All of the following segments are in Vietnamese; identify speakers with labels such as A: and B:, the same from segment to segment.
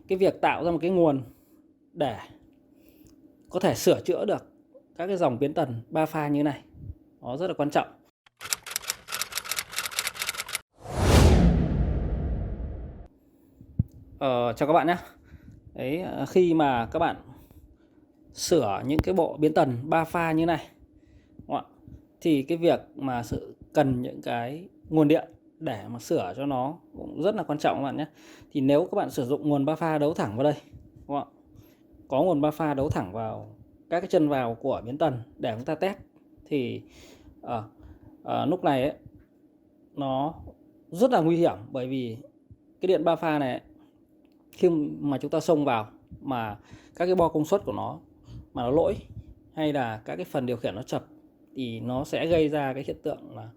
A: cái việc tạo ra một cái nguồn để có thể sửa chữa được các cái dòng biến tần 3 pha như này nó rất là quan trọng. Chào các bạn nhé. Đấy, khi mà các bạn sửa những cái bộ biến tần 3 pha như này thì cái việc mà cần những cái nguồn điện để mà sửa cho nó cũng rất là quan trọng các bạn nhé. Thì nếu các bạn sử dụng nguồn 3 pha đấu thẳng vào đây, có nguồn 3 pha đấu thẳng vào các cái chân vào của biến tần để chúng ta test thì lúc này ấy, nó rất là nguy hiểm, bởi vì cái điện 3 pha này khi mà chúng ta xông vào mà các cái bo công suất của nó mà nó lỗi, hay là các cái phần điều khiển nó chập, thì nó sẽ gây ra cái hiện tượng là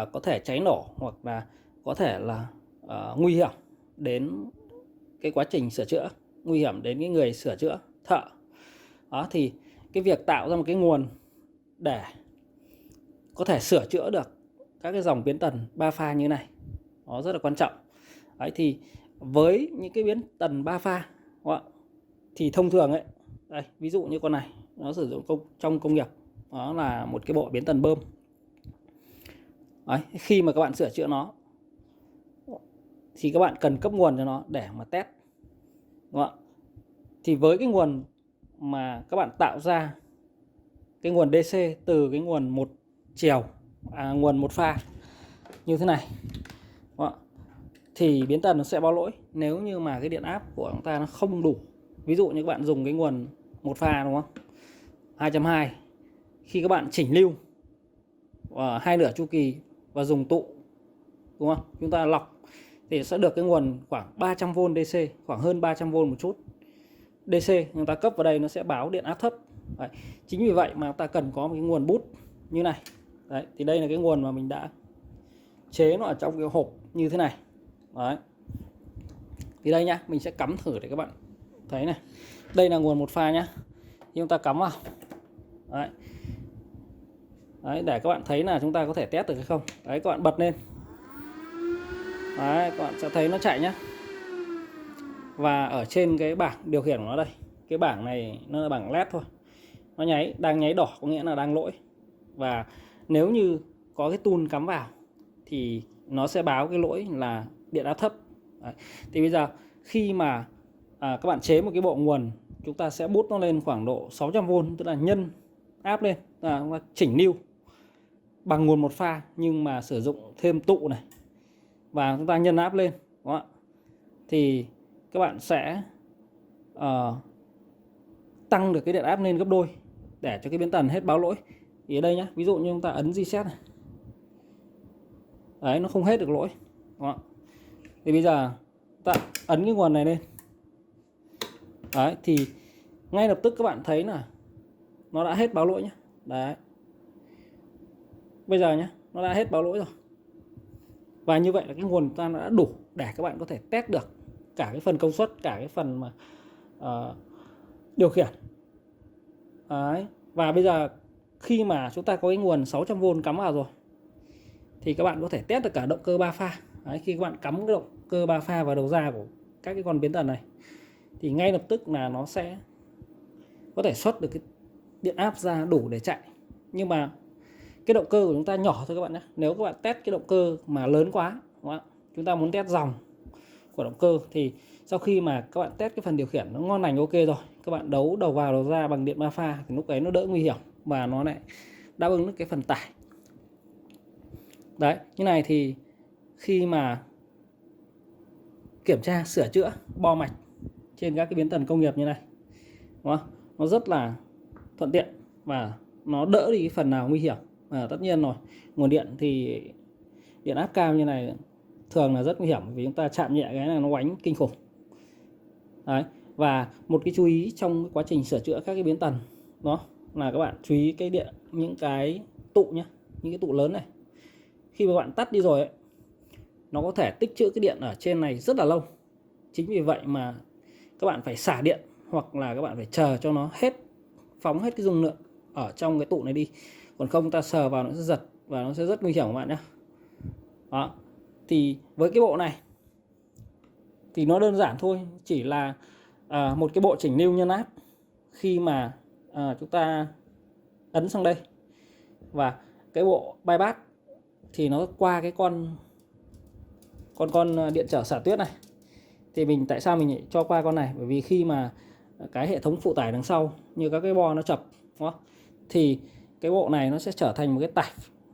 A: có thể cháy nổ, hoặc là có thể là nguy hiểm đến cái quá trình sửa chữa, nguy hiểm đến cái người sửa chữa, thợ. Đó, thì cái việc tạo ra một cái nguồn để có thể sửa chữa được các cái dòng biến tần 3 pha như này nó rất là quan trọng. Đấy, thì với những cái biến tần 3 pha thì thông thường ấy, đây, ví dụ như con này nó sử dụng trong công nghiệp, đó là một cái bộ biến tần bơm. Đấy, khi mà các bạn sửa chữa nó thì các bạn cần cấp nguồn cho nó để mà test, đúng không? Thì với cái nguồn mà các bạn tạo ra, cái nguồn DC từ cái nguồn một chiều, nguồn một pha như thế này, thì biến tần nó sẽ báo lỗi nếu như mà cái điện áp của chúng ta nó không đủ. Ví dụ như các bạn dùng cái nguồn một pha, đúng không, 220, khi các bạn chỉnh lưu hai nửa chu kỳ và dùng tụ, đúng không, chúng ta lọc thì sẽ được cái nguồn khoảng 300V DC, khoảng hơn 300V một chút. DC chúng ta cấp vào đây nó sẽ báo điện áp thấp. Đấy, chính vì vậy mà chúng ta cần có một cái nguồn bút như này. Đấy, thì đây là cái nguồn mà mình đã chế nó ở trong cái hộp như thế này. Đấy, thì đây nhá, mình sẽ cắm thử để các bạn thấy này. Đây là nguồn một pha nhá, thì chúng ta cắm vào. Đấy. Đấy, để các bạn thấy là chúng ta có thể test được hay không. Đấy, các bạn bật lên. Đấy, các bạn sẽ thấy nó chạy nhá. Và ở trên cái bảng điều khiển của nó đây, cái bảng này nó là bảng LED thôi, nó đang nháy đỏ có nghĩa là đang lỗi. Và nếu như có cái tool cắm vào thì nó sẽ báo cái lỗi là điện áp thấp. Đấy. Thì bây giờ khi mà các bạn chế một cái bộ nguồn, chúng ta sẽ bút nó lên khoảng độ 600V, tức là nhân áp lên, là chỉnh lưu bằng nguồn một pha nhưng mà sử dụng thêm tụ này, và chúng ta nhân áp lên, đúng không ạ? Thì các bạn sẽ tăng được cái điện áp lên gấp đôi để cho cái biến tần hết báo lỗi. Thì ở đây nhá, ví dụ như chúng ta ấn reset này, đấy, nó không hết được lỗi, đúng không? Thì bây giờ ta ấn cái nguồn này lên, đấy, thì ngay lập tức các bạn thấy là nó đã hết báo lỗi nhé. Đấy, bây giờ nhé, nó đã hết báo lỗi rồi. Và như vậy là cái nguồn ta đã đủ để các bạn có thể test được cả cái phần công suất, cả cái phần mà điều khiển. Đấy. Và bây giờ khi mà chúng ta có cái nguồn 600V cắm vào rồi thì các bạn có thể test được cả động cơ 3 pha. Đấy, khi các bạn cắm cái động cơ 3 pha vào đầu ra của các cái con biến tần này thì ngay lập tức là nó sẽ có thể xuất được cái điện áp ra đủ để chạy. Nhưng mà cái động cơ của chúng ta nhỏ thôi các bạn nhé. Nếu các bạn test cái động cơ mà lớn quá, đúng không? Chúng ta muốn test dòng của động cơ thì sau khi mà các bạn test cái phần điều khiển nó ngon lành ok rồi, các bạn đấu đầu vào đầu ra bằng điện 3 pha thì lúc ấy nó đỡ nguy hiểm và nó lại đáp ứng được cái phần tải. Đấy, như này thì khi mà kiểm tra sửa chữa bo mạch trên các cái biến tần công nghiệp như này, đúng không? Nó rất là thuận tiện và nó đỡ đi cái phần nào nguy hiểm. Tất nhiên rồi, nguồn điện thì điện áp cao như này thường là rất nguy hiểm, vì chúng ta chạm nhẹ cái này nó oánh kinh khủng. Đấy. Và một cái chú ý trong quá trình sửa chữa các cái biến tần đó là các bạn chú ý cái điện, những cái tụ nhé, những cái tụ lớn này, khi mà bạn tắt đi rồi ấy, nó có thể tích trữ cái điện ở trên này rất là lâu. Chính vì vậy mà các bạn phải xả điện, hoặc là các bạn phải chờ cho nó hết, phóng hết cái dung lượng ở trong cái tụ này đi. Còn không ta sờ vào nó sẽ giật và nó sẽ rất nguy hiểm các bạn nhé. Đó. Thì với cái bộ này Thì nó đơn giản thôi, chỉ là một cái bộ chỉnh lưu nhân áp khi mà chúng ta ấn sang đây, và cái bộ bypass thì nó qua cái con điện trở xả tuyết này. Thì mình tại sao mình lại cho qua con này? Bởi vì khi mà cái hệ thống phụ tải đằng sau như các cái bo nó chập, đúng không? Thì cái bộ này nó sẽ trở thành một cái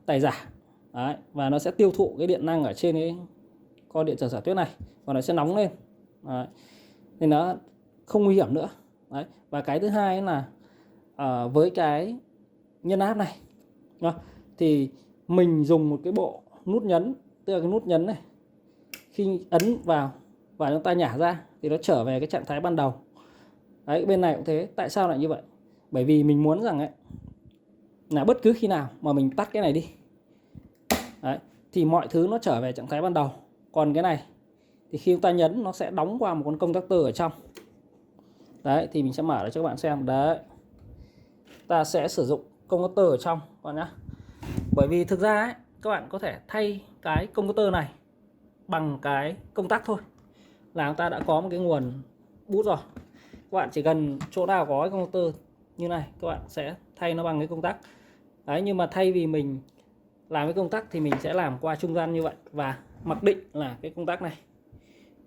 A: tải giả. Đấy, và nó sẽ tiêu thụ cái điện năng ở trên cái con điện trở xả tuyết này, và nó sẽ nóng lên. Đấy, nên nó không nguy hiểm nữa. Đấy, và cái thứ hai là với cái nhân áp này, đúng không? Thì mình dùng một cái bộ nút nhấn, tức là cái nút nhấn này, khi ấn vào và chúng ta nhả ra thì nó trở về cái trạng thái ban đầu. Đấy, bên này cũng thế. Tại sao lại như vậy? Bởi vì mình muốn rằng ấy, là bất cứ khi nào mà mình tắt cái này đi, đấy, thì mọi thứ nó trở về trạng thái ban đầu. Còn cái này thì khi chúng ta nhấn nó sẽ đóng qua một con contactor ở trong. Đấy, thì mình sẽ mở để cho các bạn xem. Đấy, ta sẽ sử dụng contactor ở trong các bạn nhé. Bởi vì thực ra ấy, các bạn có thể thay cái contactor này bằng cái công tắc thôi là chúng ta đã có một cái nguồn bút rồi. Các bạn chỉ cần chỗ nào có cái contactor như này, các bạn sẽ thay nó bằng cái công tắc. Đấy, nhưng mà thay vì mình làm cái công tắc thì mình sẽ làm qua trung gian như vậy, và mặc định là cái công tắc này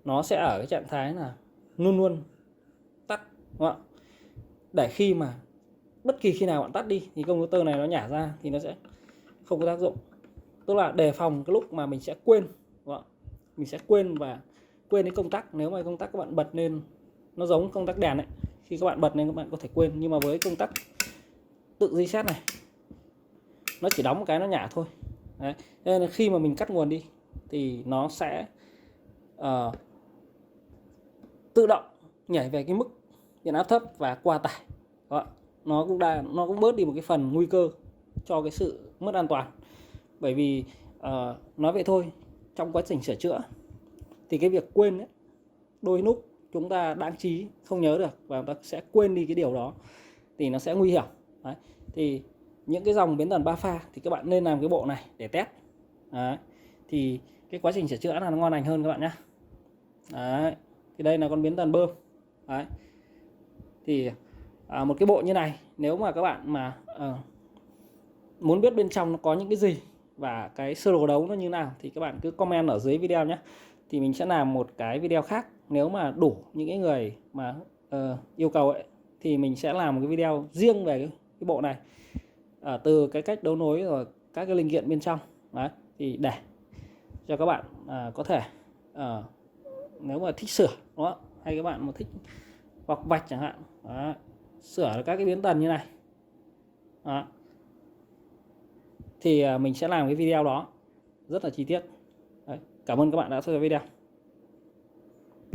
A: nó sẽ ở cái trạng thái là luôn luôn tắt, đúng không? Để khi mà bất kỳ khi nào bạn tắt đi thì công tơ này nó nhả ra thì nó sẽ không có tác dụng. Tức là đề phòng cái lúc mà mình sẽ quên, đúng không? Mình sẽ quên và quên cái công tắc. Nếu mà công tắc các bạn bật lên, nó giống công tắc đèn ấy, khi các bạn bật lên các bạn có thể quên. Nhưng mà với công tắc tự reset này, nó chỉ đóng một cái nó nhả thôi. Đấy, nên là khi mà mình cắt nguồn đi thì nó sẽ tự động nhảy về cái mức điện áp thấp và qua tải. Đó, nó cũng bớt đi một cái phần nguy cơ cho cái sự mất an toàn. Bởi vì nói vậy thôi, trong quá trình sửa chữa thì cái việc quên ấy, đôi lúc chúng ta đáng trí không nhớ được và chúng ta sẽ quên đi cái điều đó thì nó sẽ nguy hiểm. Đấy, thì những cái dòng biến tần 3 pha thì các bạn nên làm cái bộ này để test. Đấy, thì cái quá trình sửa chữa là nó ngon lành hơn các bạn nhé. Đấy, thì đây là con biến tần bơm. Đấy, thì một cái bộ như này, nếu mà các bạn mà muốn biết bên trong nó có những cái gì và cái sơ đồ đấu nó như nào thì các bạn cứ comment ở dưới video nhé. Thì mình sẽ làm một cái video khác, nếu mà đủ những cái người mà yêu cầu ấy, thì mình sẽ làm một cái video riêng về cái bộ này, từ cái cách đấu nối rồi các cái linh kiện bên trong. Đấy, thì để cho các bạn có thể nếu mà thích sửa, đúng không? Hay các bạn mà thích hoặc vạch chẳng hạn. Đó, sửa các cái biến tần như này. Đó, thì mình sẽ làm cái video đó rất là chi tiết. Đấy, cảm ơn các bạn đã theo dõi video.